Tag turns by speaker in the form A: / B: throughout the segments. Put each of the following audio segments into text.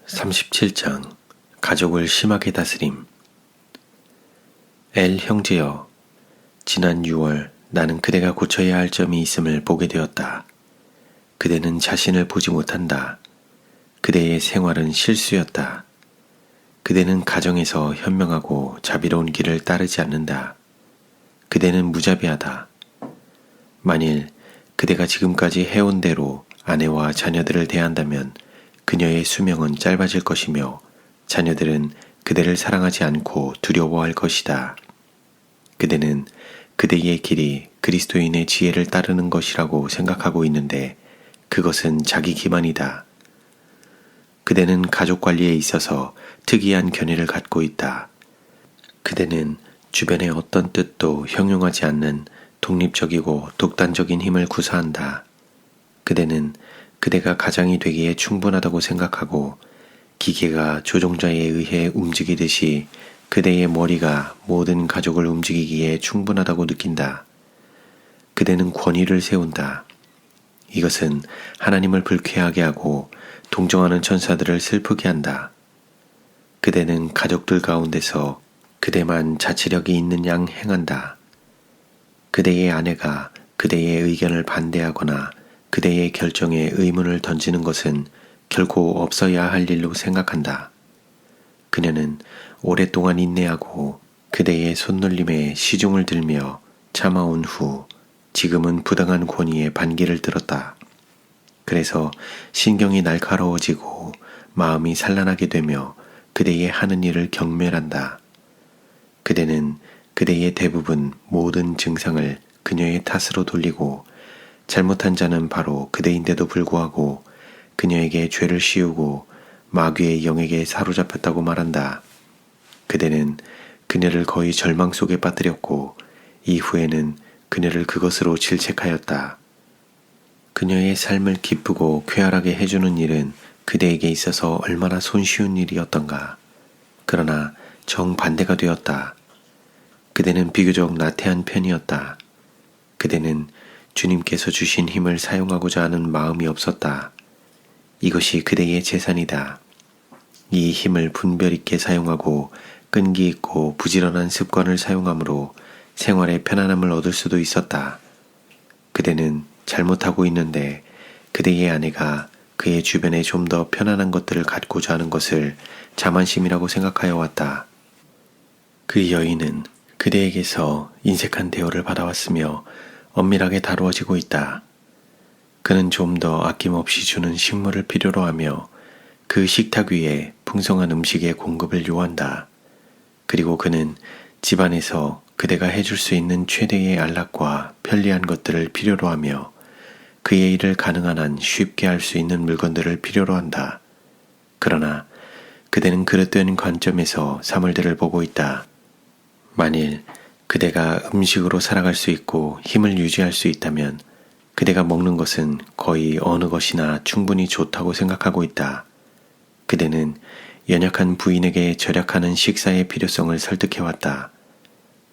A: 37장 가족을 심하게 다스림. 엘 형제여, 지난 6월 나는 그대가 고쳐야 할 점이 있음을 보게 되었다. 그대는 자신을 보지 못한다. 그대의 생활은 실수였다. 그대는 가정에서 현명하고 자비로운 길을 따르지 않는다. 그대는 무자비하다. 만일 그대가 지금까지 해온 대로 아내와 자녀들을 대한다면 그녀의 수명은 짧아질 것이며 자녀들은 그대를 사랑하지 않고 두려워할 것이다. 그대는 그대의 길이 그리스도인의 지혜를 따르는 것이라고 생각하고 있는데 그것은 자기 기만이다. 그대는 가족 관리에 있어서 특이한 견해를 갖고 있다. 그대는 주변의 어떤 뜻도 형용하지 않는 독립적이고 독단적인 힘을 구사한다. 그대는 그대가 가장이 되기에 충분하다고 생각하고 기계가 조종자에 의해 움직이듯이 그대의 머리가 모든 가족을 움직이기에 충분하다고 느낀다. 그대는 권위를 세운다. 이것은 하나님을 불쾌하게 하고 동정하는 천사들을 슬프게 한다. 그대는 가족들 가운데서 그대만 자치력이 있는 양 행한다. 그대의 아내가 그대의 의견을 반대하거나 그대의 결정에 의문을 던지는 것은 결코 없어야 할 일로 생각한다. 그녀는 오랫동안 인내하고 그대의 손놀림에 시중을 들며 참아온 후 지금은 부당한 권위에 반기를 들었다. 그래서 신경이 날카로워지고 마음이 산란하게 되며 그대의 하는 일을 경멸한다. 그대는 그대의 대부분 모든 증상을 그녀의 탓으로 돌리고 잘못한 자는 바로 그대인데도 불구하고 그녀에게 죄를 씌우고 마귀의 영에게 사로잡혔다고 말한다. 그대는 그녀를 거의 절망 속에 빠뜨렸고 이후에는 그녀를 그것으로 질책하였다. 그녀의 삶을 기쁘고 쾌활하게 해주는 일은 그대에게 있어서 얼마나 손쉬운 일이었던가. 그러나 정반대가 되었다. 그대는 비교적 나태한 편이었다. 그대는 주님께서 주신 힘을 사용하고자 하는 마음이 없었다. 이것이 그대의 재산이다. 이 힘을 분별 있게 사용하고 끈기 있고 부지런한 습관을 사용함으로 생활의 편안함을 얻을 수도 있었다. 그대는 잘못하고 있는데 그대의 아내가 그의 주변에 좀 더 편안한 것들을 갖고자 하는 것을 자만심이라고 생각하여 왔다. 그 여인은 그대에게서 인색한 대우를 받아왔으며 엄밀하게 다루어지고 있다. 그는 좀 더 아낌없이 주는 식물을 필요로 하며 그 식탁 위에 풍성한 음식의 공급을 요한다. 그리고 그는 집안에서 그대가 해줄 수 있는 최대의 안락과 편리한 것들을 필요로 하며 그의 일을 가능한 한 쉽게 할 수 있는 물건들을 필요로 한다. 그러나 그대는 그릇된 관점에서 사물들을 보고 있다. 만일 그대가 음식으로 살아갈 수 있고 힘을 유지할 수 있다면 그대가 먹는 것은 거의 어느 것이나 충분히 좋다고 생각하고 있다. 그대는 연약한 부인에게 절약하는 식사의 필요성을 설득해왔다.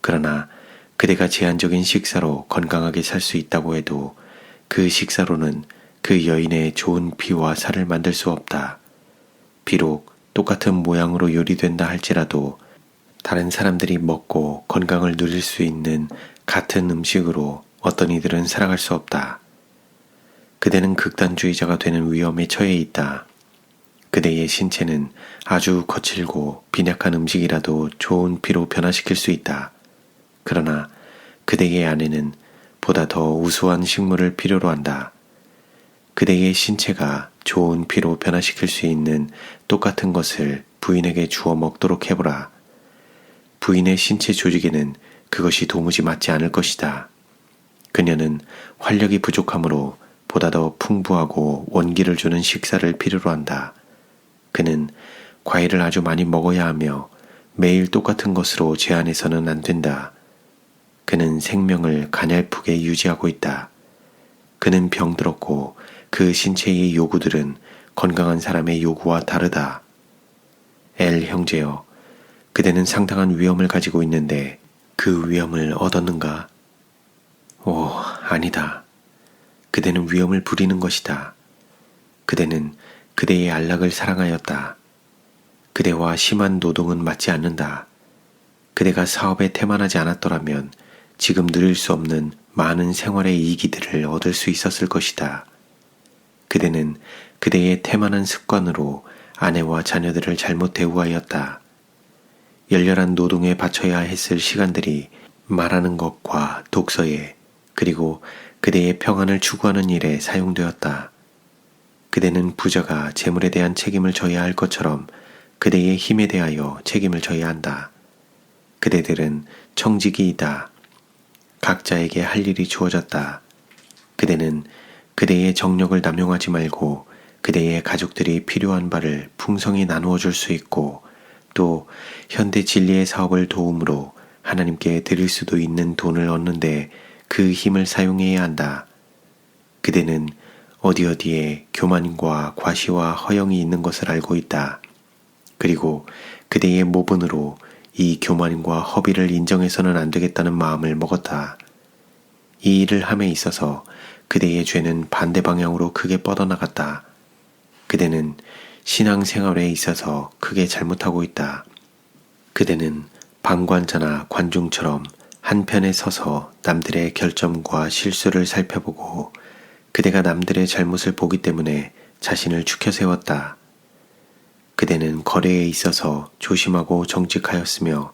A: 그러나 그대가 제한적인 식사로 건강하게 살 수 있다고 해도 그 식사로는 그 여인의 좋은 피와 살을 만들 수 없다. 비록 똑같은 모양으로 요리된다 할지라도 다른 사람들이 먹고 건강을 누릴 수 있는 같은 음식으로 어떤 이들은 살아갈 수 없다. 그대는 극단주의자가 되는 위험에 처해 있다. 그대의 신체는 아주 거칠고 빈약한 음식이라도 좋은 피로 변화시킬 수 있다. 그러나 그대의 아내는 보다 더 우수한 식물을 필요로 한다. 그대의 신체가 좋은 피로 변화시킬 수 있는 똑같은 것을 부인에게 주어 먹도록 해보라. 부인의 신체 조직에는 그것이 도무지 맞지 않을 것이다. 그녀는 활력이 부족하므로 보다 더 풍부하고 원기를 주는 식사를 필요로 한다. 그는 과일을 아주 많이 먹어야 하며 매일 똑같은 것으로 제한해서는 안 된다. 그는 생명을 가냘프게 유지하고 있다. 그는 병들었고 그 신체의 요구들은 건강한 사람의 요구와 다르다. 엘 형제여, 그대는 상당한 위험을 가지고 있는데 그 위험을 얻었는가? 오, 아니다. 그대는 위험을 부리는 것이다. 그대는 그대의 안락을 사랑하였다. 그대와 심한 노동은 맞지 않는다. 그대가 사업에 태만하지 않았더라면 지금 누릴 수 없는 많은 생활의 이기들을 얻을 수 있었을 것이다. 그대는 그대의 태만한 습관으로 아내와 자녀들을 잘못 대우하였다. 열렬한 노동에 바쳐야 했을 시간들이 말하는 것과 독서에 그리고 그대의 평안을 추구하는 일에 사용되었다. 그대는 부자가 재물에 대한 책임을 져야 할 것처럼 그대의 힘에 대하여 책임을 져야 한다. 그대들은 청지기이다. 각자에게 할 일이 주어졌다. 그대는 그대의 정력을 남용하지 말고 그대의 가족들이 필요한 바를 풍성히 나누어 줄 수 있고 또 현대 진리의 사업을 도움으로 하나님께 드릴 수도 있는 돈을 얻는데 그 힘을 사용해야 한다. 그대는 어디어디에 교만과 과시와 허영이 있는 것을 알고 있다. 그리고 그대의 모분으로 이 교만과 허비를 인정해서는 안 되겠다는 마음을 먹었다. 이 일을 함에 있어서 그대의 죄는 반대 방향으로 크게 뻗어나갔다. 그대는 신앙생활에 있어서 크게 잘못하고 있다. 그대는 방관자나 관중처럼 한편에 서서 남들의 결점과 실수를 살펴보고 그대가 남들의 잘못을 보기 때문에 자신을 추켜 세웠다. 그대는 거래에 있어서 조심하고 정직하였으며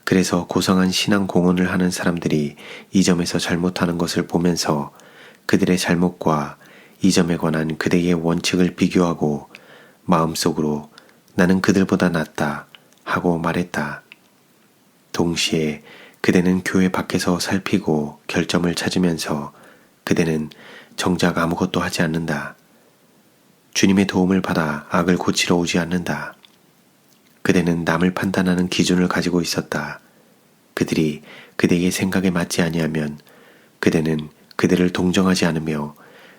A: 그래서 고상한 신앙 공헌을 하는 사람들이 이 점에서 잘못하는 것을 보면서 그들의 잘못과 이 점에 관한 그대의 원칙을 비교하고 마음속으로 나는 그들보다 낫다 하고 말했다. 동시에 그대는 교회 밖에서 살피고 결점을 찾으면서 그대는 정작 아무것도 하지 않는다. 주님의 도움을 받아 악을 고치러 오지 않는다. 그대는 남을 판단하는 기준을 가지고 있었다. 그들이 그대의 생각에 맞지 아니하면 그대는 그들을 동정하지 않으며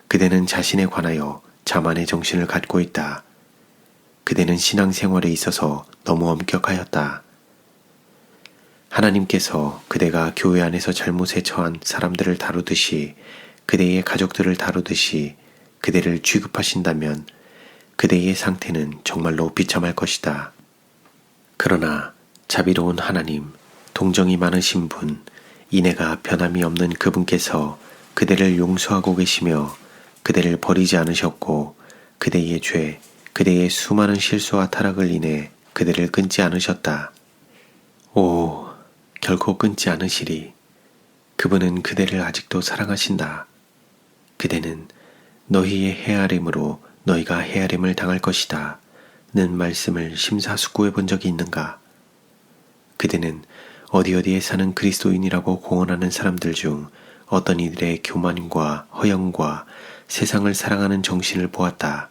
A: 그대는 자신에 관하여 자만의 정신을 갖고 있다. 그대는 신앙생활에 있어서 너무 엄격하였다. 하나님께서 그대가 교회 안에서 잘못에 처한 사람들을 다루듯이 그대의 가족들을 다루듯이 그대를 취급하신다면 그대의 상태는 정말로 비참할 것이다. 그러나 자비로운 하나님, 동정이 많으신 분, 인애가 변함이 없는 그분께서 그대를 용서하고 계시며 그대를 버리지 않으셨고 그대의 죄, 그대의 수많은 실수와 타락을 인해 그대를 끊지 않으셨다. 오, 결코 끊지 않으시리. 그분은 그대를 아직도 사랑하신다. 그대는 너희의 헤아림으로 너희가 헤아림을 당할 것이다. 는 말씀을 심사숙고해 본 적이 있는가? 그대는 어디어디에 사는 그리스도인이라고 공언하는 사람들 중 어떤 이들의 교만과 허영과 세상을 사랑하는 정신을 보았다.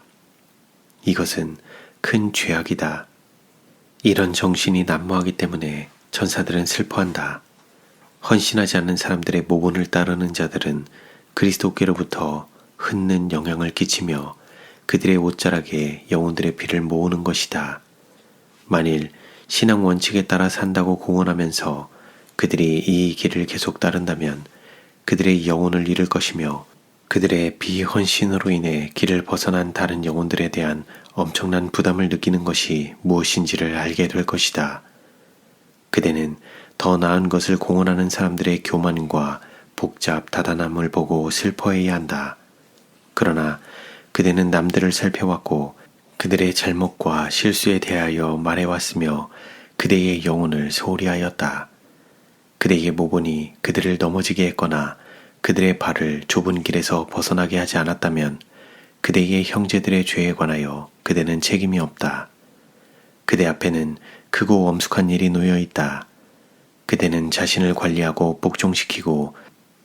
A: 이것은 큰 죄악이다. 이런 정신이 난무하기 때문에 천사들은 슬퍼한다. 헌신하지 않는 사람들의 모본을 따르는 자들은 그리스도께로부터 흩는 영향을 끼치며 그들의 옷자락에 영혼들의 피를 모으는 것이다. 만일 신앙 원칙에 따라 산다고 공언하면서 그들이 이 길을 계속 따른다면 그들의 영혼을 잃을 것이며 그들의 비헌신으로 인해 길을 벗어난 다른 영혼들에 대한 엄청난 부담을 느끼는 것이 무엇인지를 알게 될 것이다. 그대는 더 나은 것을 공언하는 사람들의 교만과 복잡 다단함을 보고 슬퍼해야 한다. 그러나 그대는 남들을 살펴왔고 그들의 잘못과 실수에 대하여 말해왔으며 그대의 영혼을 소홀히 하였다. 그대의 모본이 그들을 넘어지게 했거나 그들의 발을 좁은 길에서 벗어나게 하지 않았다면 그대의 형제들의 죄에 관하여 그대는 책임이 없다. 그대 앞에는 크고 엄숙한 일이 놓여 있다. 그대는 자신을 관리하고 복종시키고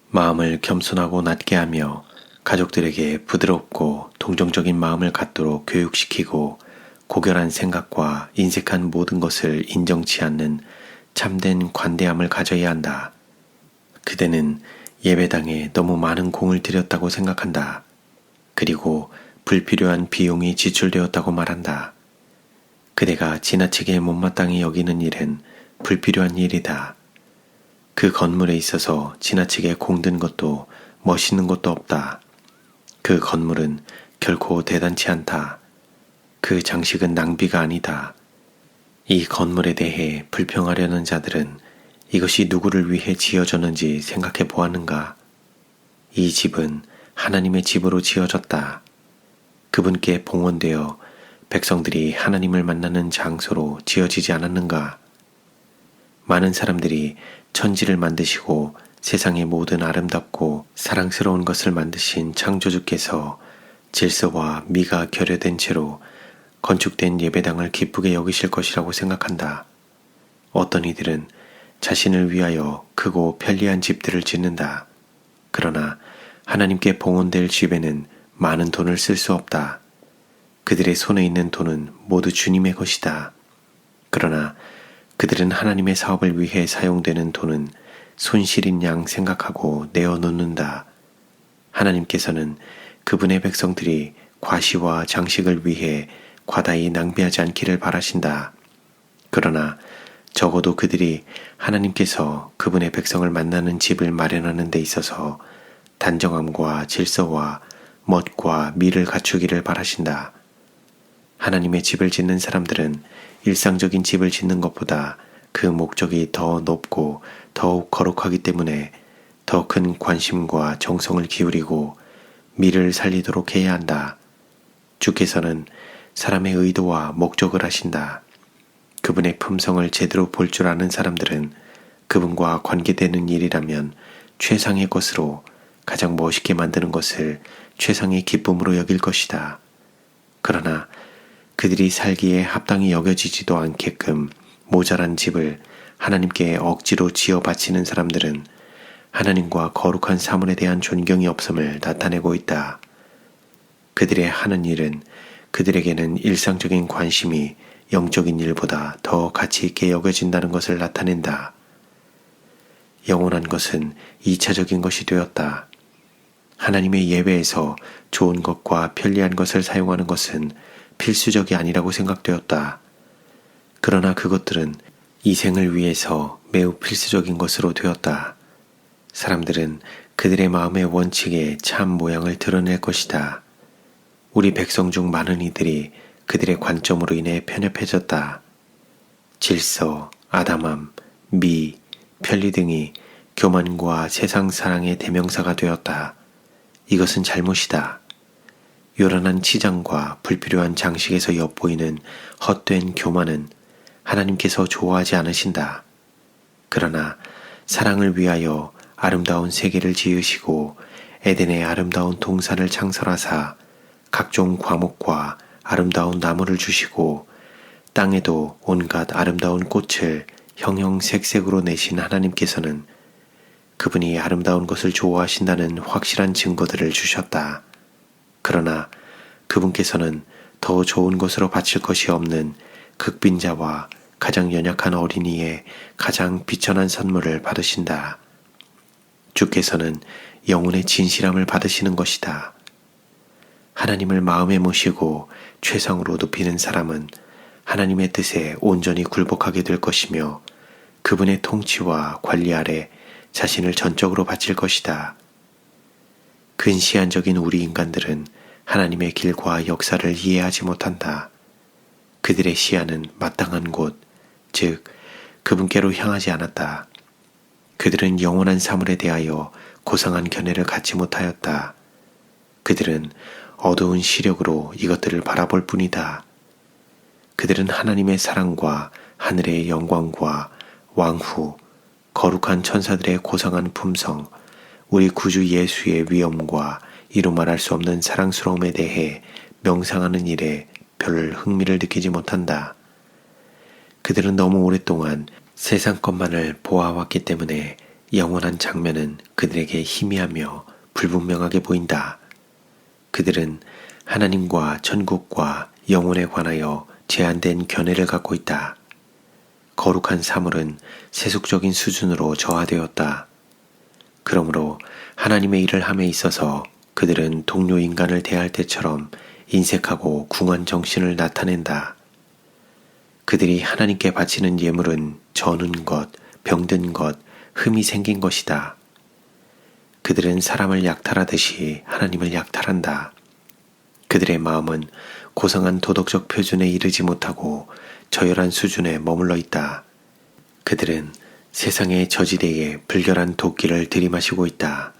A: 마음을 겸손하고 낮게 하며 가족들에게 부드럽고 동정적인 마음을 갖도록 교육시키고 고결한 생각과 인색한 모든 것을 인정치 않는 참된 관대함을 가져야 한다. 그대는 예배당에 너무 많은 공을 들였다고 생각한다. 그리고 불필요한 비용이 지출되었다고 말한다. 그대가 지나치게 못마땅히 여기는 일은 불필요한 일이다. 그 건물에 있어서 지나치게 공든 것도 멋있는 것도 없다. 그 건물은 결코 대단치 않다. 그 장식은 낭비가 아니다. 이 건물에 대해 불평하려는 자들은 이것이 누구를 위해 지어졌는지 생각해 보았는가? 이 집은 하나님의 집으로 지어졌다. 그분께 봉헌되어 백성들이 하나님을 만나는 장소로 지어지지 않았는가? 많은 사람들이 천지를 만드시고 세상의 모든 아름답고 사랑스러운 것을 만드신 창조주께서 질서와 미가 결여된 채로 건축된 예배당을 기쁘게 여기실 것이라고 생각한다. 어떤 이들은 자신을 위하여 크고 편리한 집들을 짓는다. 그러나 하나님께 봉헌될 집에는 많은 돈을 쓸 수 없다. 그들의 손에 있는 돈은 모두 주님의 것이다. 그러나 그들은 하나님의 사업을 위해 사용되는 돈은 손실인 양 생각하고 내어놓는다. 하나님께서는 그분의 백성들이 과시와 장식을 위해 과다히 낭비하지 않기를 바라신다. 그러나 적어도 그들이 하나님께서 그분의 백성을 만나는 집을 마련하는 데 있어서 단정함과 질서와 멋과 미를 갖추기를 바라신다. 하나님의 집을 짓는 사람들은 일상적인 집을 짓는 것보다 그 목적이 더 높고 더욱 거룩하기 때문에 더 큰 관심과 정성을 기울이고 미를 살리도록 해야 한다. 주께서는 사람의 의도와 목적을 하신다. 그분의 품성을 제대로 볼 줄 아는 사람들은 그분과 관계되는 일이라면 최상의 것으로 가장 멋있게 만드는 것을 최상의 기쁨으로 여길 것이다. 그러나 그들이 살기에 합당히 여겨지지도 않게끔 모자란 집을 하나님께 억지로 지어 바치는 사람들은 하나님과 거룩한 사물에 대한 존경이 없음을 나타내고 있다. 그들의 하는 일은 그들에게는 일상적인 관심이 영적인 일보다 더 가치 있게 여겨진다는 것을 나타낸다. 영원한 것은 2차적인 것이 되었다. 하나님의 예배에서 좋은 것과 편리한 것을 사용하는 것은 필수적이 아니라고 생각되었다. 그러나 그것들은 이 생을 위해서 매우 필수적인 것으로 되었다. 사람들은 그들의 마음의 원칙에 참 모양을 드러낼 것이다. 우리 백성 중 많은 이들이 그들의 관점으로 인해 편협해졌다. 질서, 아담함, 미, 편리 등이 교만과 세상 사랑의 대명사가 되었다. 이것은 잘못이다. 요란한 치장과 불필요한 장식에서 엿보이는 헛된 교만은 하나님께서 좋아하지 않으신다. 그러나 사랑을 위하여 아름다운 세계를 지으시고 에덴의 아름다운 동산을 창설하사 각종 과목과 아름다운 나무를 주시고 땅에도 온갖 아름다운 꽃을 형형색색으로 내신 하나님께서는 그분이 아름다운 것을 좋아하신다는 확실한 증거들을 주셨다. 그러나 그분께서는 더 좋은 것으로 바칠 것이 없는 극빈자와 가장 연약한 어린이의 가장 비천한 선물을 받으신다. 주께서는 영혼의 진실함을 받으시는 것이다. 하나님을 마음에 모시고 최상으로 높이는 사람은 하나님의 뜻에 온전히 굴복하게 될 것이며 그분의 통치와 관리 아래 자신을 전적으로 바칠 것이다. 근시안적인 우리 인간들은 하나님의 길과 역사를 이해하지 못한다. 그들의 시야는 마땅한 곳, 즉 그분께로 향하지 않았다. 그들은 영원한 사물에 대하여 고상한 견해를 갖지 못하였다. 그들은 어두운 시력으로 이것들을 바라볼 뿐이다. 그들은 하나님의 사랑과 하늘의 영광과 왕후, 거룩한 천사들의 고상한 품성, 우리 구주 예수의 위엄과 이루 말할 수 없는 사랑스러움에 대해 명상하는 일에 별 흥미를 느끼지 못한다. 그들은 너무 오랫동안 세상 것만을 보아왔기 때문에 영원한 장면은 그들에게 희미하며 불분명하게 보인다. 그들은 하나님과 천국과 영혼에 관하여 제한된 견해를 갖고 있다. 거룩한 사물은 세속적인 수준으로 저하되었다. 그러므로 하나님의 일을 함에 있어서 그들은 동료 인간을 대할 때처럼 인색하고 궁한 정신을 나타낸다. 그들이 하나님께 바치는 예물은 저는 것, 병든 것, 흠이 생긴 것이다. 그들은 사람을 약탈하듯이 하나님을 약탈한다. 그들의 마음은 고상한 도덕적 표준에 이르지 못하고 저열한 수준에 머물러 있다. 그들은 세상의 저지대에 불결한 도끼를 들이마시고 있다.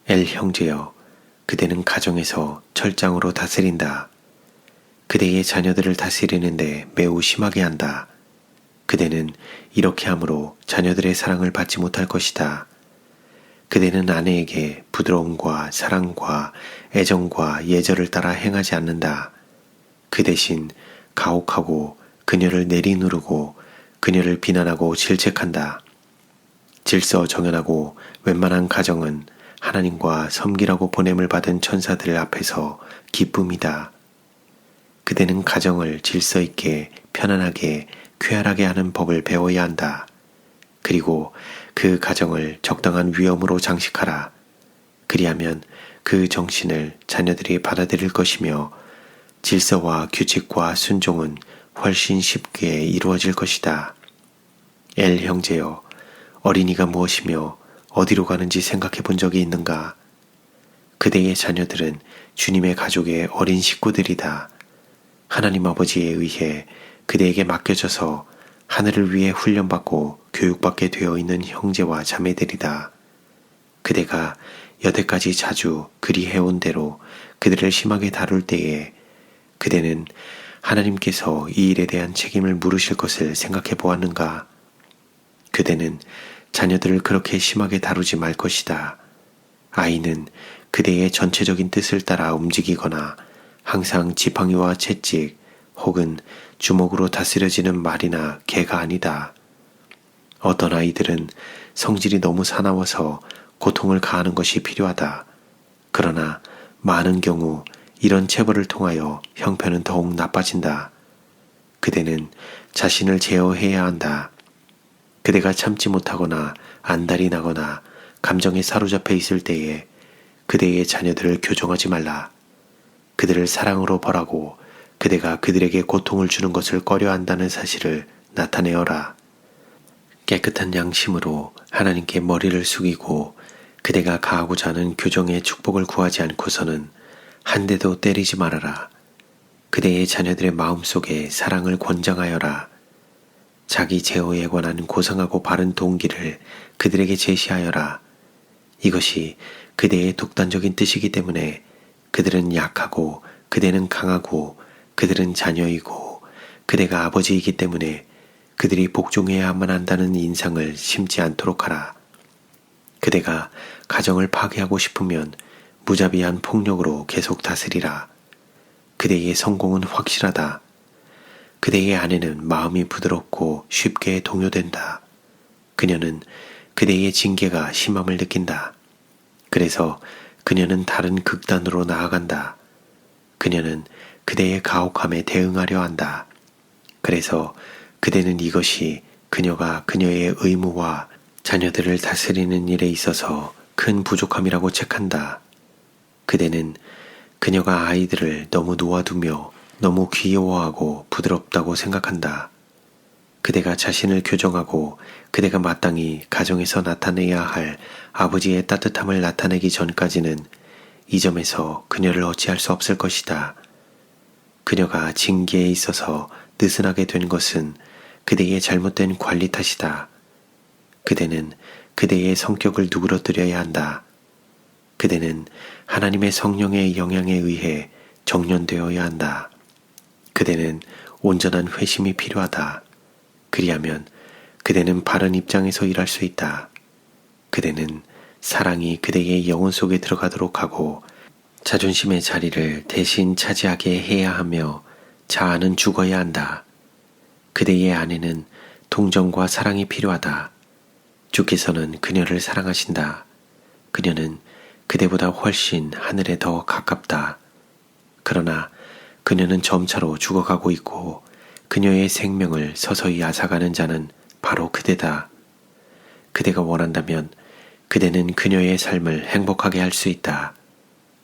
A: 엘 형제여, 그대는 가정에서 철장으로 다스린다. 그대의 자녀들을 다스리는데 매우 심하게 한다. 그대는 이렇게 함으로 자녀들의 사랑을 받지 못할 것이다. 그대는 아내에게 부드러움과 사랑과 애정과 예절을 따라 행하지 않는다. 그 대신 가혹하고 그녀를 내리누르고 그녀를 비난하고 질책한다. 질서정연하고 웬만한 가정은 하나님과 섬기라고 보냄을 받은 천사들 앞에서 기쁨이다. 그대는 가정을 질서 있게 편안하게 쾌활하게 하는 법을 배워야 한다. 그리고 그 가정을 적당한 위엄으로 장식하라. 그리하면 그 정신을 자녀들이 받아들일 것이며 질서와 규칙과 순종은 훨씬 쉽게 이루어질 것이다. 엘 형제여, 어린이가 무엇이며 어디로 가는지 생각해 본 적이 있는가? 그대의 자녀들은 주님의 가족의 어린 식구들이다. 하나님 아버지에 의해 그대에게 맡겨져서 하늘을 위해 훈련받고 교육받게 되어 있는 형제와 자매들이다. 그대가 여태까지 자주 그리 해온 대로 그들을 심하게 다룰 때에 그대는 하나님께서 이 일에 대한 책임을 물으실 것을 생각해 보았는가? 그대는 자녀들을 그렇게 심하게 다루지 말 것이다. 아이는 그대의 전체적인 뜻을 따라 움직이거나 항상 지팡이와 채찍 혹은 주먹으로 다스려지는 말이나 개가 아니다. 어떤 아이들은 성질이 너무 사나워서 고통을 가하는 것이 필요하다. 그러나 많은 경우 이런 체벌을 통하여 형편은 더욱 나빠진다. 그대는 자신을 제어해야 한다. 그대가 참지 못하거나 안달이 나거나 감정에 사로잡혀 있을 때에 그대의 자녀들을 교정하지 말라. 그들을 사랑으로 벌하고 그대가 그들에게 고통을 주는 것을 꺼려한다는 사실을 나타내어라. 깨끗한 양심으로 하나님께 머리를 숙이고 그대가 가하고자 하는 교정의 축복을 구하지 않고서는 한 대도 때리지 말아라. 그대의 자녀들의 마음속에 사랑을 권장하여라. 자기 제어에 관한 고상하고 바른 동기를 그들에게 제시하여라. 이것이 그대의 독단적인 뜻이기 때문에 그들은 약하고 그대는 강하고 그들은 자녀이고 그대가 아버지이기 때문에 그들이 복종해야만 한다는 인상을 심지 않도록 하라. 그대가 가정을 파괴하고 싶으면 무자비한 폭력으로 계속 다스리라. 그대의 성공은 확실하다. 그대의 아내는 마음이 부드럽고 쉽게 동요된다. 그녀는 그대의 징계가 심함을 느낀다. 그래서 그녀는 다른 극단으로 나아간다. 그녀는 그대의 가혹함에 대응하려 한다. 그래서 그대는 이것이 그녀가 그녀의 의무와 자녀들을 다스리는 일에 있어서 큰 부족함이라고 책한다. 그대는 그녀가 아이들을 너무 놓아두며 너무 귀여워하고 부드럽다고 생각한다. 그대가 자신을 교정하고 그대가 마땅히 가정에서 나타내야 할 아버지의 따뜻함을 나타내기 전까지는 이 점에서 그녀를 어찌할 수 없을 것이다. 그녀가 징계에 있어서 느슨하게 된 것은 그대의 잘못된 관리 탓이다. 그대는 그대의 성격을 누그러뜨려야 한다. 그대는 하나님의 성령의 영향에 의해 정련되어야 한다. 그대는 온전한 회심이 필요하다. 그리하면 그대는 바른 입장에서 일할 수 있다. 그대는 사랑이 그대의 영혼 속에 들어가도록 하고 자존심의 자리를 대신 차지하게 해야 하며 자아는 죽어야 한다. 그대의 아내는 동정과 사랑이 필요하다. 주께서는 그녀를 사랑하신다. 그녀는 그대보다 훨씬 하늘에 더 가깝다. 그러나 그녀는 점차로 죽어가고 있고 그녀의 생명을 서서히 앗아가는 자는 바로 그대다. 그대가 원한다면 그대는 그녀의 삶을 행복하게 할 수 있다.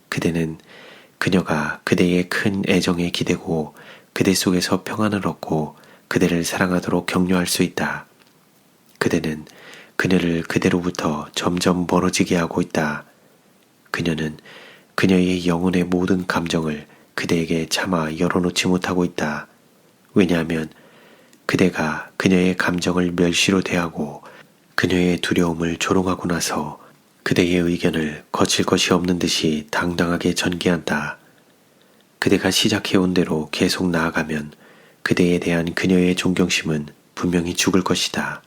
A: 그대는 그녀가 그대의 큰 애정에 기대고 그대 속에서 평안을 얻고 그대를 사랑하도록 격려할 수 있다. 그대는 그녀를 그대로부터 점점 멀어지게 하고 있다. 그녀는 그녀의 영혼의 모든 감정을 그대에게 차마 열어놓지 못하고 있다. 왜냐하면 그대가 그녀의 감정을 멸시로 대하고 그녀의 두려움을 조롱하고 나서 그대의 의견을 거칠 것이 없는 듯이 당당하게 전개한다. 그대가 시작해온 대로 계속 나아가면 그대에 대한 그녀의 존경심은 분명히 죽을 것이다.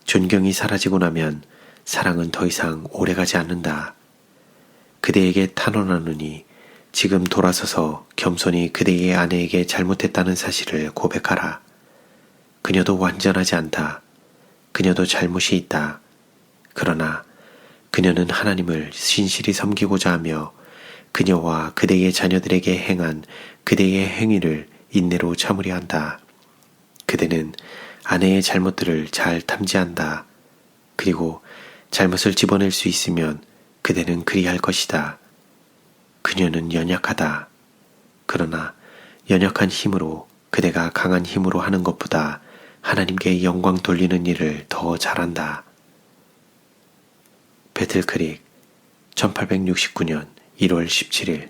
A: 존경이 사라지고 나면 사랑은 더 이상 오래가지 않는다. 그대에게 탄원하노니 지금 돌아서서 겸손히 그대의 아내에게 잘못했다는 사실을 고백하라. 그녀도 완전하지 않다. 그녀도 잘못이 있다. 그러나 그녀는 하나님을 신실히 섬기고자 하며 그녀와 그대의 자녀들에게 행한 그대의 행위를 인내로 참으려 한다. 그대는 아내의 잘못들을 잘 탐지한다. 그리고 잘못을 집어낼 수 있으면 그대는 그리할 것이다. 그녀는 연약하다. 그러나 연약한 힘으로 그대가 강한 힘으로 하는 것보다 하나님께 영광 돌리는 일을 더 잘한다. 배틀크릭 1869년 1월 17일